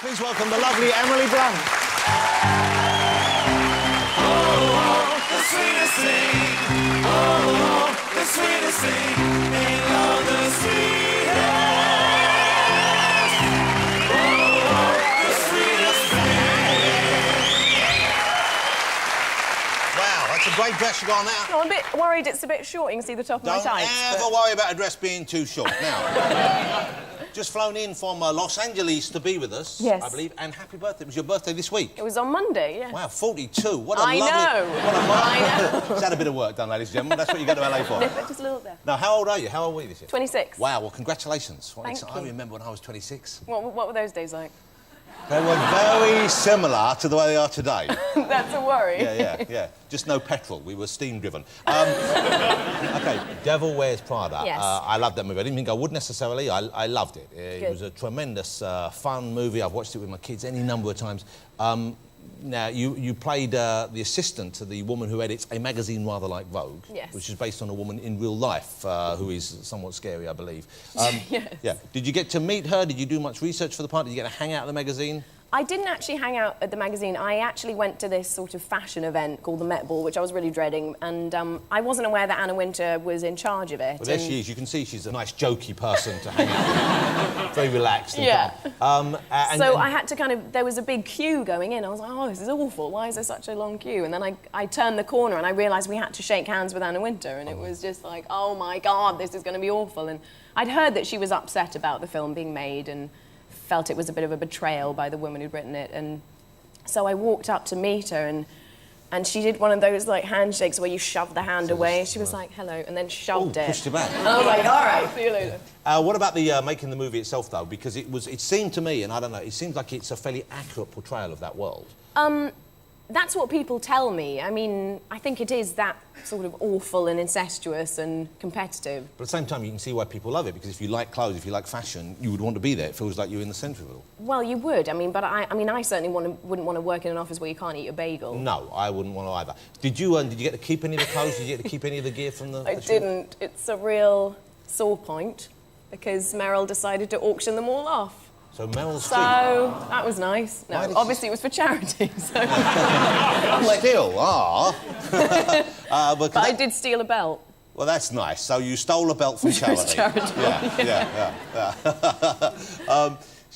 Please welcome the lovely Emily Blunt. Oh, the sweetest thing. Oh, the sweetest thing. Ain't love the sweetest. Oh, the sweetest thing. Wow, that's a great dress you got on there. No, I'm a bit worried it's a bit short. You can see the top of my tights. Don't ever worry about a dress being too short. Now, just flown in from Los Angeles to be with us, yes. I believe, and happy birthday. It was your birthday this week. It was on Monday, yeah. Wow, 42. What a I lovely... know. What a I know. It's had a bit of work done, ladies and gentlemen. That's what you go to LA for. Nip it just a little bit. Now, how old are you? How old were you this year? 26. Wow, well, congratulations. Thank you. I remember when I was 26. What were those days like? They were very similar to the way they are today. That's a worry. Yeah. Just no petrol. We were steam-driven. OK, Devil Wears Prada. Yes. I loved that movie. I didn't think I would necessarily. I loved it. It was a tremendous, fun movie. I've watched it with my kids any number of times. Now, you played the assistant to the woman who edits a magazine rather like Vogue, yes. which is based on a woman in real life who is somewhat scary, I believe. Yes. Yeah. Did you get to meet her? Did you do much research for the part? Did you get to hang out at the magazine? I didn't actually hang out at the magazine. I actually went to this sort of fashion event called the Met Ball, which I was really dreading, and I wasn't aware that Anna Wintour was in charge of it. Well, there she is. You can see she's a nice, jokey person to hang out with. Very relaxed and yeah. calm. So I had to kind of... There was a big queue going in. I was like, oh, this is awful. Why is there such a long queue? And then I turned the corner and I realised we had to shake hands with Anna Wintour, and it was just like, oh, my God, this is going to be awful. And I'd heard that she was upset about the film being made and felt it was a bit of a betrayal by the woman who'd written it, and so I walked up to meet her, and she did one of those like handshakes where you shove the hand away. She was like, hello, and then shoved it. Pushed it back. And I was like, all right, see you later. What about the making the movie itself, though? Because it seemed to me, and I don't know, it seems like it's a fairly accurate portrayal of that world. That's what people tell me. I mean, I think it is that sort of awful and incestuous and competitive. But at the same time, you can see why people love it, because if you like clothes, if you like fashion, you would want to be there. It feels like you're in the centre of it all. Well, you would. I mean, but I certainly wouldn't want to work in an office where you can't eat a bagel. No, I wouldn't want to either. Did you get to keep any of the clothes? Did you get to keep any of the gear from the... I didn't. It's a real sore point, because Meryl decided to auction them all off. So Meryl Streep... So, that was nice. No, obviously it was for charity, so... Still are. But I did steal a belt. Well, that's nice. So you stole a belt from charity.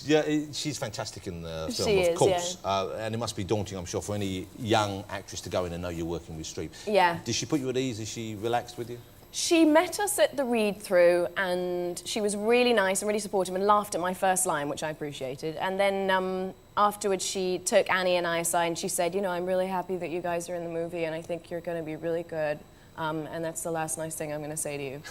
Yeah, she's fantastic in the film, she of course. Yeah. And it must be daunting, I'm sure, for any young actress to go in and know you're working with Streep. Yeah. Did she put you at ease? Is she relaxed with you? She met us at the read-through, and she was really nice and really supportive and laughed at my first line, which I appreciated. And then afterwards, she took Annie and I aside and she said, you know, I'm really happy that you guys are in the movie and I think you're going to be really good. And that's the last nice thing I'm going to say to you.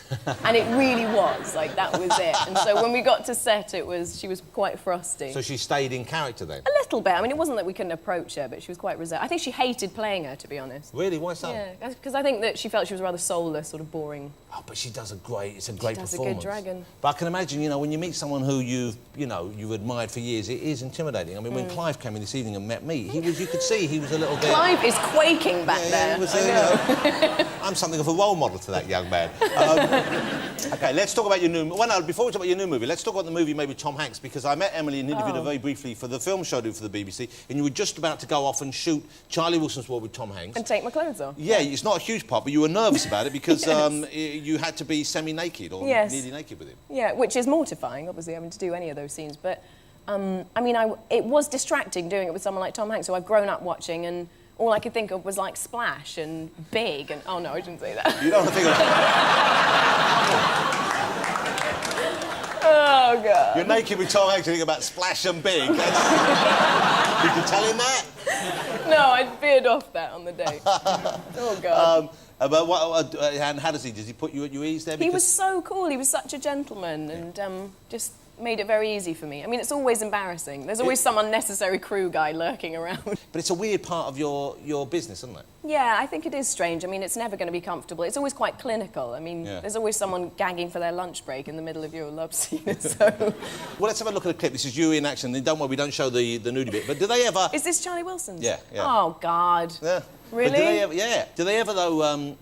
And it really was, like, that was it. And so when we got to set, she was quite frosty. So she stayed in character then? A little bit. I mean, it wasn't that we couldn't approach her, but she was quite reserved. I think she hated playing her, to be honest. Really? Why so? Yeah, because I think that she felt she was rather soulless, sort of boring. Oh, but she does it's a great performance. She does a good dragon. But I can imagine, you know, when you meet someone who you've admired for years, it is intimidating. I mean, when Clive came in this evening and met me, you could see he was a little bit... Clive is quaking back there. He was, I'm something of a role model to that young man. OK, let's talk about your new... Well, no, before we talk about your new movie, let's talk about the movie made with Tom Hanks, because I met Emily and interviewed her very briefly for the film show I do for the BBC, and you were just about to go off and shoot Charlie Wilson's War with Tom Hanks. And take my clothes off. Yeah, it's not a huge part, but you were nervous about it because you had to be semi-naked or nearly naked with him. Yeah, which is mortifying, obviously, having to do any of those scenes. But, I mean, it was distracting doing it with someone like Tom Hanks, who I've grown up watching, and all I could think of was, like, Splash and Big and... Oh, no, I shouldn't say that. You don't want to think of Oh, God. You're naked with Tom Hanks and think about Splash and Big. You can tell him that? No, I'd veered off that on the day. Oh, God. And how does he put you at your ease there? He was so cool. He was such a gentleman and just made it very easy for me. I mean, it's always embarrassing. There's always some unnecessary crew guy lurking around. But it's a weird part of your business, isn't it? Yeah, I think it is strange. I mean, it's never going to be comfortable. It's always quite clinical. I mean, there's always someone gagging for their lunch break in the middle of your love scene, so... Well, let's have a look at a clip. This is you in action. Don't worry, we don't show the nudie bit. But do they ever... Is this Charlie Wilson's? Yeah. Oh, God. Yeah. Really? But do they ever, though,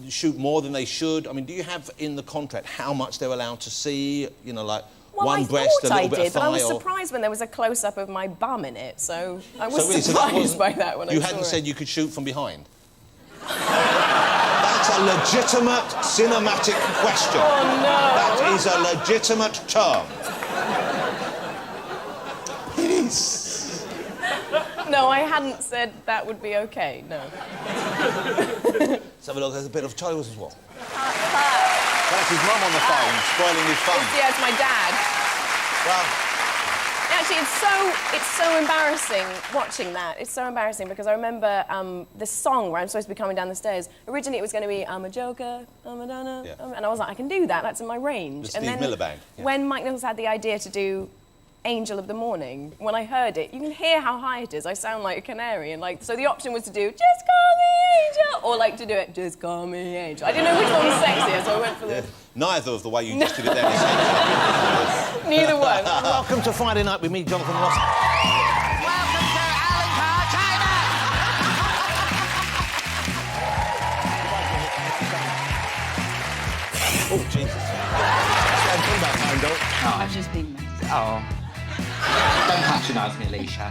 shoot more than they should? I mean, do you have in the contract how much they're allowed to see? You know, like... Well, one I breast, a thought I little bit did, of but thigh? I was or... surprised when there was a close-up of my bum in it, so I was really, surprised wasn't- by that when I saw it. You hadn't said you could shoot from behind? That's a legitimate cinematic question. Oh, no. That is a legitimate term. It is. No, I hadn't said that would be okay, no. Let's have a look. There's a bit of Charlie Wilson's what? That's his mum on the phone, spoiling his fun. Yeah, it's my dad. Well, Actually, it's so embarrassing watching that. It's so embarrassing because I remember the song where I'm supposed to be coming down the stairs. Originally, it was going to be I'm a joker, I'm a donor, Yeah. and I was like, I can do that. That's in my range. The and Steve then Miller Band, yeah. when Mike Nichols had the idea to do Angel of the Morning, when I heard it, you can hear how high it is. I sound like a canary, and like so the option was to do Just Call Me Angel, or like to do it Just Call Me Angel. I didn't know which one was sexier, so I went for the neither of the way you just did it there is sexy. neither one. Welcome to Friday Night with me, Jonathan Ross. Welcome to Alan Carr, China! Oh, Jesus. That's what I'm talking about, don't. Oh, I've just been... Oh. Don't patronise me, Alicia.